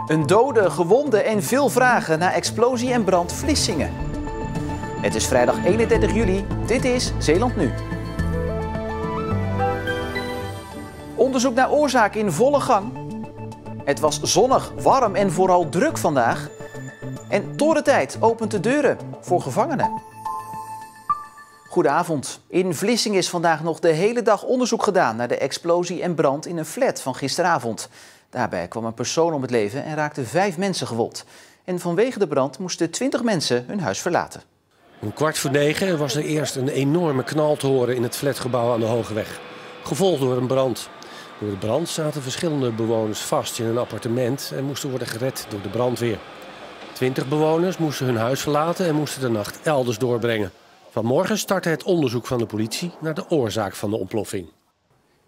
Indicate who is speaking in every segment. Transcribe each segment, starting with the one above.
Speaker 1: Een dode, gewonde en veel vragen na explosie en brand Vlissingen. Het is vrijdag 31 juli. Dit is Zeeland Nu. Onderzoek naar oorzaak in volle gang. Het was zonnig, warm en vooral druk vandaag. En Torentijd opent de deuren voor gevangenen. Goedenavond. In Vlissingen is vandaag nog de hele dag onderzoek gedaan naar de explosie en brand in een flat van gisteravond. Daarbij kwam een persoon om het leven en raakten 5 mensen gewond. En vanwege de brand moesten 20 mensen hun huis verlaten.
Speaker 2: Om 8:45 was er eerst een enorme knal te horen in het flatgebouw aan de Hogeweg. Gevolgd door een brand. Door de brand zaten verschillende bewoners vast in een appartement en moesten worden gered door de brandweer. 20 bewoners moesten hun huis verlaten en moesten de nacht elders doorbrengen. Vanmorgen startte het onderzoek van de politie naar de oorzaak van de ontploffing.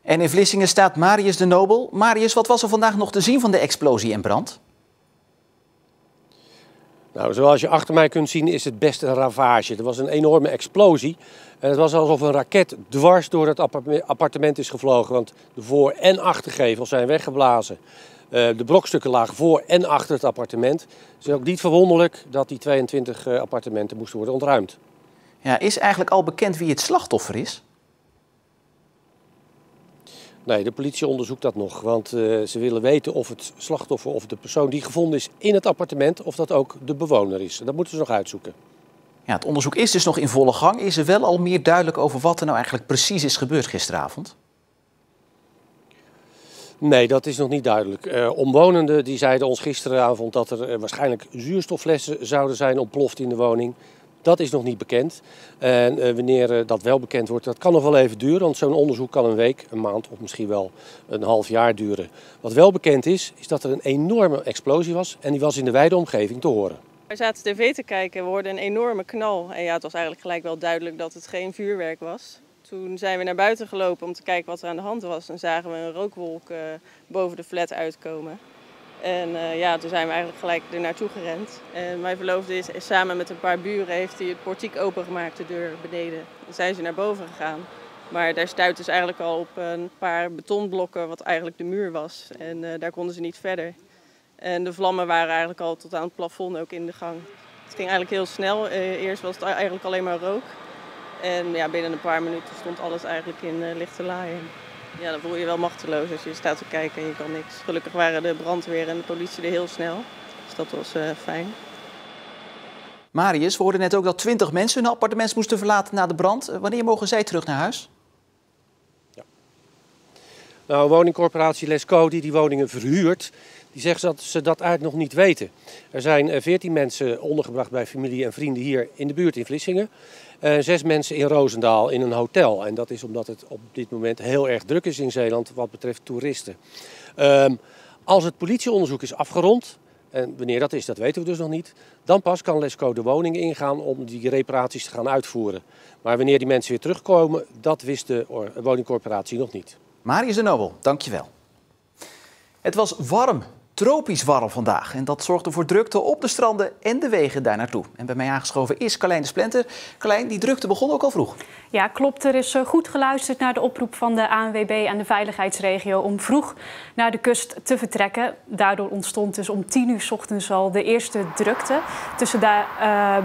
Speaker 1: En in Vlissingen staat Marius de Nobel. Marius, wat was er vandaag nog te zien van de explosie en brand?
Speaker 2: Nou, zoals je achter mij kunt zien is het best een ravage. Er was een enorme explosie. En het was alsof een raket dwars door het appartement is gevlogen. Want de voor- en achtergevels zijn weggeblazen. De brokstukken lagen voor en achter het appartement. Het is ook niet verwonderlijk dat die 22 appartementen moesten worden ontruimd.
Speaker 1: Ja, is eigenlijk al bekend wie het slachtoffer is?
Speaker 2: Nee, de politie onderzoekt dat nog. Want ze willen weten of het slachtoffer of de persoon die gevonden is in het appartement, of dat ook de bewoner is. Dat moeten ze nog uitzoeken.
Speaker 1: Ja, het onderzoek is dus nog in volle gang. Is er wel al meer duidelijk over wat er nou eigenlijk precies is gebeurd gisteravond?
Speaker 2: Nee, dat is nog niet duidelijk. Omwonenden die zeiden ons gisteravond dat er waarschijnlijk zuurstofflessen zouden zijn ontploft in de woning. Dat is nog niet bekend. En wanneer dat wel bekend wordt, dat kan nog wel even duren. Want zo'n onderzoek kan een week, een maand of misschien wel een half jaar duren. Wat wel bekend is dat er een enorme explosie was. En die was in de wijde omgeving te horen.
Speaker 3: We zaten tv te kijken, we hoorden een enorme knal. En ja, het was eigenlijk gelijk wel duidelijk dat het geen vuurwerk was. Toen zijn we naar buiten gelopen om te kijken wat er aan de hand was. En zagen we een rookwolk boven de flat uitkomen. En toen zijn we eigenlijk gelijk er naartoe gerend. En mijn verloofde is samen met een paar buren heeft hij het portiek opengemaakt, de deur beneden. Dan zijn ze naar boven gegaan. Maar daar stuitte ze eigenlijk al op een paar betonblokken wat eigenlijk de muur was. En daar konden ze niet verder. En de vlammen waren eigenlijk al tot aan het plafond ook in de gang. Het ging eigenlijk heel snel. Eerst was het eigenlijk alleen maar rook. En ja, binnen een paar minuten stond alles eigenlijk in lichte laaien. Ja, dan voel je je wel machteloos als je staat te kijken en je kan niks. Gelukkig waren de brandweer en de politie er heel snel. Dus dat was fijn.
Speaker 1: Marius, we hoorden net ook dat 20 mensen hun appartement moesten verlaten na de brand. Wanneer mogen zij terug naar huis?
Speaker 2: Ja. Nou, woningcorporatie Lesco die die woningen verhuurt, die zegt dat ze dat eigenlijk nog niet weten. Er zijn 14 mensen ondergebracht bij familie en vrienden hier in de buurt in Vlissingen. 6 mensen in Roosendaal in een hotel. En dat is omdat het op dit moment heel erg druk is in Zeeland wat betreft toeristen. Als het politieonderzoek is afgerond, en wanneer dat is, dat weten we dus nog niet, dan pas kan Lesco de woning ingaan om die reparaties te gaan uitvoeren. Maar wanneer die mensen weer terugkomen, dat wist de woningcorporatie nog niet.
Speaker 1: Marius de Nobel, dankjewel. Het was warm, tropisch warm vandaag. En dat zorgde voor drukte op de stranden en de wegen daar naartoe. En bij mij aangeschoven is Carlijn de Splenter. Carlijn, die drukte begon ook al vroeg.
Speaker 4: Ja, klopt. Er is goed geluisterd naar de oproep van de ANWB en de veiligheidsregio om vroeg naar de kust te vertrekken. Daardoor ontstond dus om 10 uur 's ochtends al de eerste drukte tussen de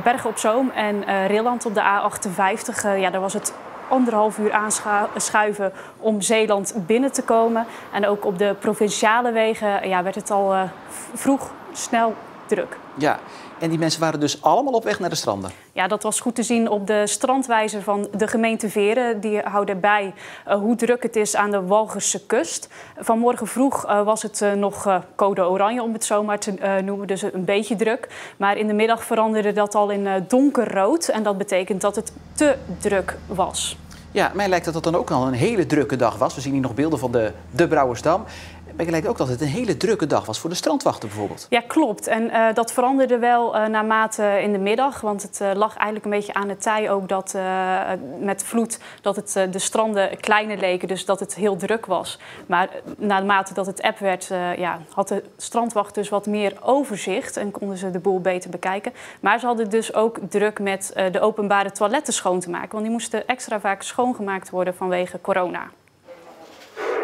Speaker 4: Bergen op Zoom en Rilland op de A58. Daar was het 1,5 uur aanschuiven om Zeeland binnen te komen. En ook op de provinciale wegen werd het al vroeg snel druk.
Speaker 1: Ja, en die mensen waren dus allemaal op weg naar de stranden?
Speaker 4: Ja, dat was goed te zien op de strandwijzer van de gemeente Veren. Die houden bij hoe druk het is aan de Walcherse kust. Vanmorgen vroeg was het nog code oranje, om het zo maar te noemen. Dus een beetje druk. Maar in de middag veranderde dat al in donkerrood. En dat betekent dat het te druk was.
Speaker 1: Ja, mij lijkt dat het dan ook al een hele drukke dag was. We zien hier nog beelden van de Brouwersdam. Mij lijkt ook dat het een hele drukke dag was voor de strandwachten bijvoorbeeld.
Speaker 4: Ja, klopt. En dat veranderde wel naarmate in de middag. Want het lag eigenlijk een beetje aan het tij ook dat met vloed dat het de stranden kleiner leken. Dus dat het heel druk was. Maar naarmate dat het app werd, had de strandwacht dus wat meer overzicht. En konden ze de boel beter bekijken. Maar ze hadden dus ook druk met de openbare toiletten schoon te maken. Want die moesten extra vaak schoongemaakt worden vanwege corona.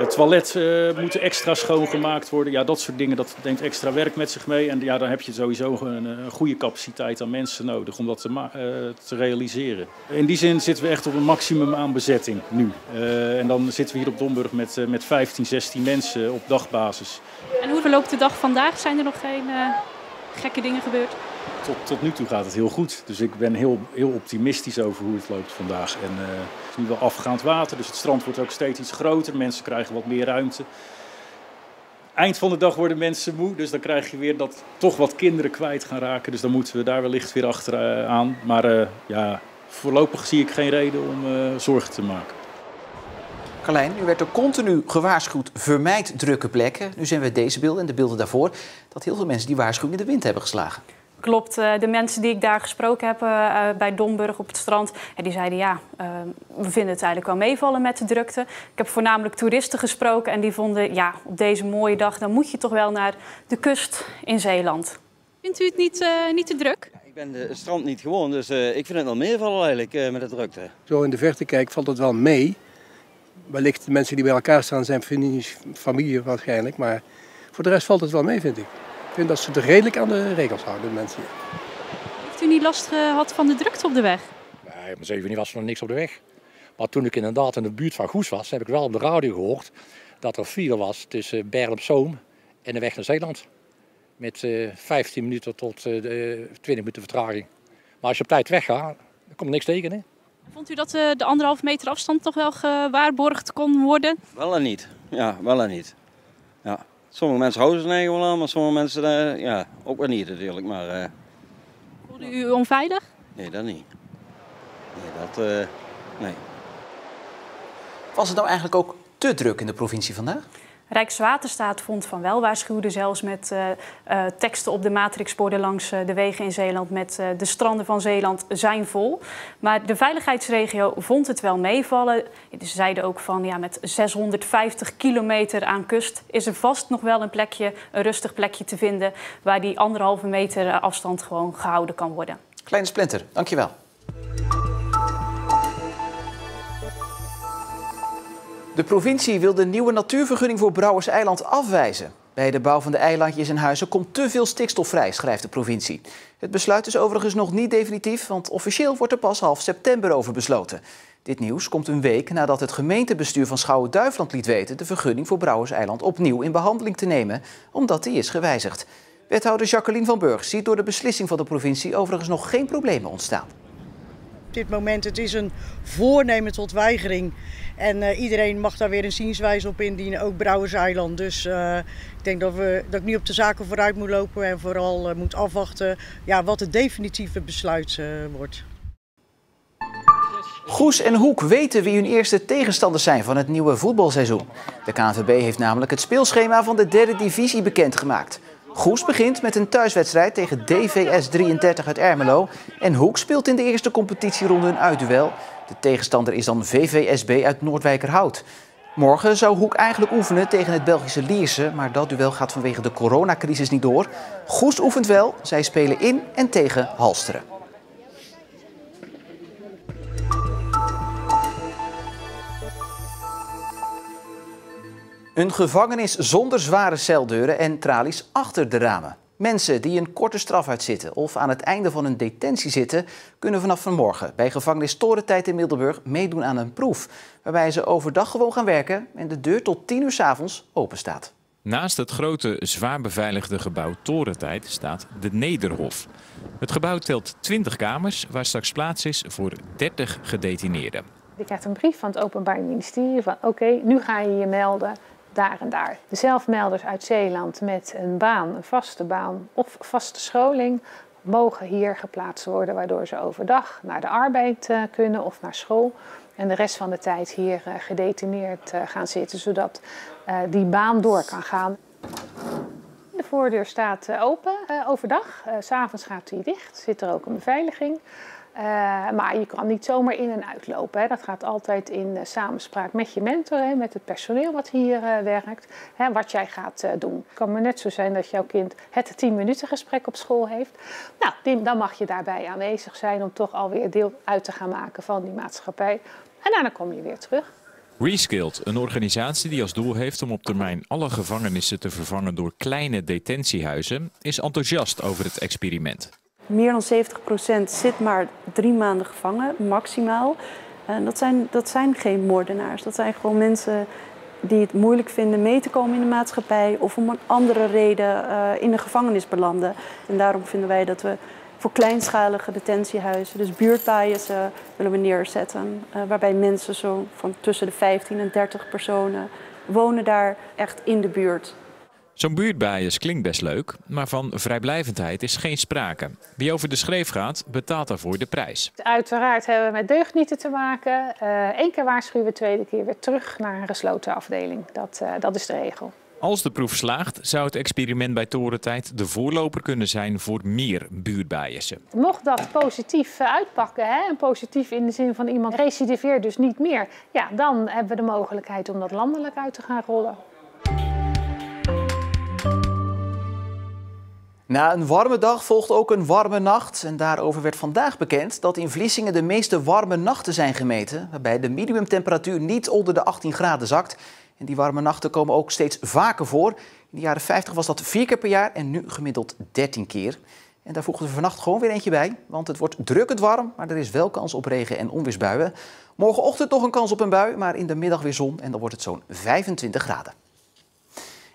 Speaker 5: Het toilet moet extra schoongemaakt worden. Ja, dat soort dingen, dat neemt extra werk met zich mee. En ja, dan heb je sowieso een goede capaciteit aan mensen nodig om dat te realiseren. In die zin zitten we echt op een maximum aan bezetting nu. En dan zitten we hier op Domburg met 15, 16 mensen op dagbasis.
Speaker 4: En hoe verloopt de dag vandaag? Zijn er nog geen gekke dingen gebeurd?
Speaker 5: Tot nu toe gaat het heel goed. Dus ik ben heel optimistisch over hoe het loopt vandaag. En het is nu wel afgaand water, dus het strand wordt ook steeds iets groter. Mensen krijgen wat meer ruimte. Eind van de dag worden mensen moe, dus dan krijg je weer dat toch wat kinderen kwijt gaan raken. Dus dan moeten we daar wellicht weer achteraan. Maar ja, voorlopig zie ik geen reden om zorgen te maken.
Speaker 1: Carlijn, u werd er continu gewaarschuwd, vermijd drukke plekken. Nu zijn we deze beelden en de beelden daarvoor, dat heel veel mensen die waarschuwing in de wind hebben geslagen.
Speaker 4: Klopt, de mensen die ik daar gesproken heb bij Domburg op het strand, die zeiden ja, we vinden het eigenlijk wel meevallen met de drukte. Ik heb voornamelijk toeristen gesproken en die vonden ja, op deze mooie dag, dan moet je toch wel naar de kust in Zeeland. Vindt u het niet te druk?
Speaker 6: Ik ben het strand niet gewoon, dus ik vind het wel meevallen eigenlijk met de drukte.
Speaker 7: Zo in de verte kijk valt het wel mee. Wellicht de mensen die bij elkaar staan zijn familie waarschijnlijk, maar voor de rest valt het wel mee, vind ik. Ik vind dat ze er redelijk aan de regels houden, de mensen hier.
Speaker 4: Heeft u niet last gehad van de drukte op de weg?
Speaker 8: Nee, om 7 uur was er nog niks op de weg. Maar toen ik inderdaad in de buurt van Goes was, heb ik wel op de radio gehoord dat er file was tussen Bergen op Zoom en de weg naar Zeeland. Met 15 minuten tot 20 minuten vertraging. Maar als je op tijd weggaat, dan komt er niks tegen, hè?
Speaker 4: Vond u dat de 1,5 meter afstand toch wel gewaarborgd kon worden?
Speaker 6: Wel en niet. Ja, wel en niet. Ja. Sommige mensen houden ze er wel aan, maar sommige mensen ja, ook wel niet natuurlijk. Maar,
Speaker 4: Voelde u onveilig?
Speaker 6: Nee, dat niet. Nee.
Speaker 1: Was het nou eigenlijk ook te druk in de provincie vandaag?
Speaker 4: Rijkswaterstaat vond van wel, waarschuwde zelfs met teksten op de matrixborden langs de wegen in Zeeland met de stranden van Zeeland zijn vol. Maar de veiligheidsregio vond het wel meevallen. Ze zeiden ook van ja, met 650 kilometer aan kust is er vast nog wel een rustig plekje te vinden waar die 1,5 meter afstand gewoon gehouden kan worden.
Speaker 1: Kleine Splinter, dankjewel. De provincie wil de nieuwe natuurvergunning voor Brouwerseiland afwijzen. Bij de bouw van de eilandjes en huizen komt te veel stikstof vrij, schrijft de provincie. Het besluit is overigens nog niet definitief, want officieel wordt er pas half september over besloten. Dit nieuws komt een week nadat het gemeentebestuur van Schouwen-Duiveland liet weten de vergunning voor Brouwerseiland opnieuw in behandeling te nemen, omdat die is gewijzigd. Wethouder Jacqueline van Burg ziet door de beslissing van de provincie overigens nog geen problemen ontstaan.
Speaker 9: Op dit moment het is een voornemen tot weigering. En iedereen mag daar weer een zienswijze op indienen, ook Brouwerseiland. Dus ik denk dat ik nu op de zaken vooruit moet lopen en vooral moet afwachten wat het definitieve besluit wordt.
Speaker 1: Goes en Hoek weten wie hun eerste tegenstanders zijn van het nieuwe voetbalseizoen. De KNVB heeft namelijk het speelschema van de 3e divisie bekendgemaakt. Goes begint met een thuiswedstrijd tegen DVS 33 uit Ermelo. En Hoek speelt in de eerste competitieronde een uitduel. De tegenstander is dan VVSB uit Noordwijkerhout. Morgen zou Hoek eigenlijk oefenen tegen het Belgische Lierse, maar dat duel gaat vanwege de coronacrisis niet door. Goes oefent wel, zij spelen in en tegen Halsteren. Een gevangenis zonder zware celdeuren en tralies achter de ramen. Mensen die een korte straf uitzitten of aan het einde van een detentie zitten, kunnen vanaf vanmorgen bij gevangenis Torentijd in Middelburg meedoen aan een proef. Waarbij ze overdag gewoon gaan werken en de deur tot 10 uur 's avonds open staat.
Speaker 10: Naast het grote, zwaar beveiligde gebouw Torentijd staat de Nederhof. Het gebouw telt 20 kamers waar straks plaats is voor 30 gedetineerden.
Speaker 11: Je krijgt een brief van het Openbaar Ministerie van oké, nu ga je je melden daar en daar. De zelfmelders uit Zeeland met een baan, een vaste baan of vaste scholing mogen hier geplaatst worden, waardoor ze overdag naar de arbeid kunnen of naar school. En de rest van de tijd hier gedetineerd gaan zitten, zodat die baan door kan gaan. De voordeur staat open overdag. 's Avonds gaat die dicht. Zit er ook een beveiliging. Maar je kan niet zomaar in en uitlopen. Hè. Dat gaat altijd in samenspraak met je mentor, hè, met het personeel wat hier werkt. Hè, wat jij gaat doen. Het kan maar net zo zijn dat jouw kind het 10 minuten gesprek op school heeft. Nou, dan mag je daarbij aanwezig zijn om toch alweer deel uit te gaan maken van die maatschappij. En daarna kom je weer terug.
Speaker 10: Reskilled, een organisatie die als doel heeft om op termijn alle gevangenissen te vervangen door kleine detentiehuizen, is enthousiast over het experiment.
Speaker 12: Meer dan 70% zit maar 3 maanden gevangen, maximaal. Dat zijn geen moordenaars. Dat zijn gewoon mensen die het moeilijk vinden mee te komen in de maatschappij of om een andere reden in de gevangenis belanden. En daarom vinden wij dat we voor kleinschalige detentiehuizen, dus buurtbijen willen we neerzetten. Waarbij mensen zo van tussen de 15 en 30 personen wonen daar echt in de buurt.
Speaker 10: Zo'n buurtbijes klinkt best leuk, maar van vrijblijvendheid is geen sprake. Wie over de schreef gaat, betaalt daarvoor de prijs.
Speaker 11: Uiteraard hebben we met deugnieten te maken. 1 keer waarschuwen, 2e keer weer terug naar een gesloten afdeling. Dat is de regel.
Speaker 10: Als de proef slaagt, zou het experiment bij Torentijd de voorloper kunnen zijn voor meer buurtbijessen.
Speaker 11: Mocht dat positief uitpakken, en positief in de zin van iemand recidiveert dus niet meer, ja, dan hebben we de mogelijkheid om dat landelijk uit te gaan rollen.
Speaker 1: Na een warme dag volgt ook een warme nacht. En daarover werd vandaag bekend dat in Vlissingen de meeste warme nachten zijn gemeten. Waarbij de minimumtemperatuur niet onder de 18 graden zakt. En die warme nachten komen ook steeds vaker voor. In de jaren 50 was dat 4 keer per jaar en nu gemiddeld 13 keer. En daar voegen we vannacht gewoon weer eentje bij. Want het wordt drukkend warm, maar er is wel kans op regen- en onweersbuien. Morgenochtend nog een kans op een bui, maar in de middag weer zon. En dan wordt het zo'n 25 graden.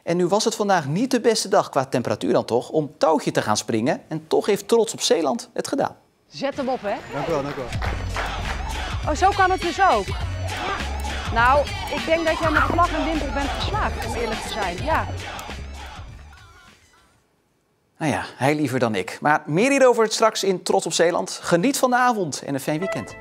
Speaker 1: En nu was het vandaag niet de beste dag qua temperatuur dan toch om touwtje te gaan springen. En toch heeft Trots op Zeeland het gedaan.
Speaker 13: Zet hem op, hè?
Speaker 14: Dank u wel, dank u wel.
Speaker 13: Oh, zo kan het dus ook. Nou, ik denk dat jij met vlag en wimpel bent geslaagd, om eerlijk te zijn. Ja.
Speaker 1: Nou ja, hij liever dan ik. Maar meer hierover straks in Trots op Zeeland. Geniet van de avond en een fijn weekend.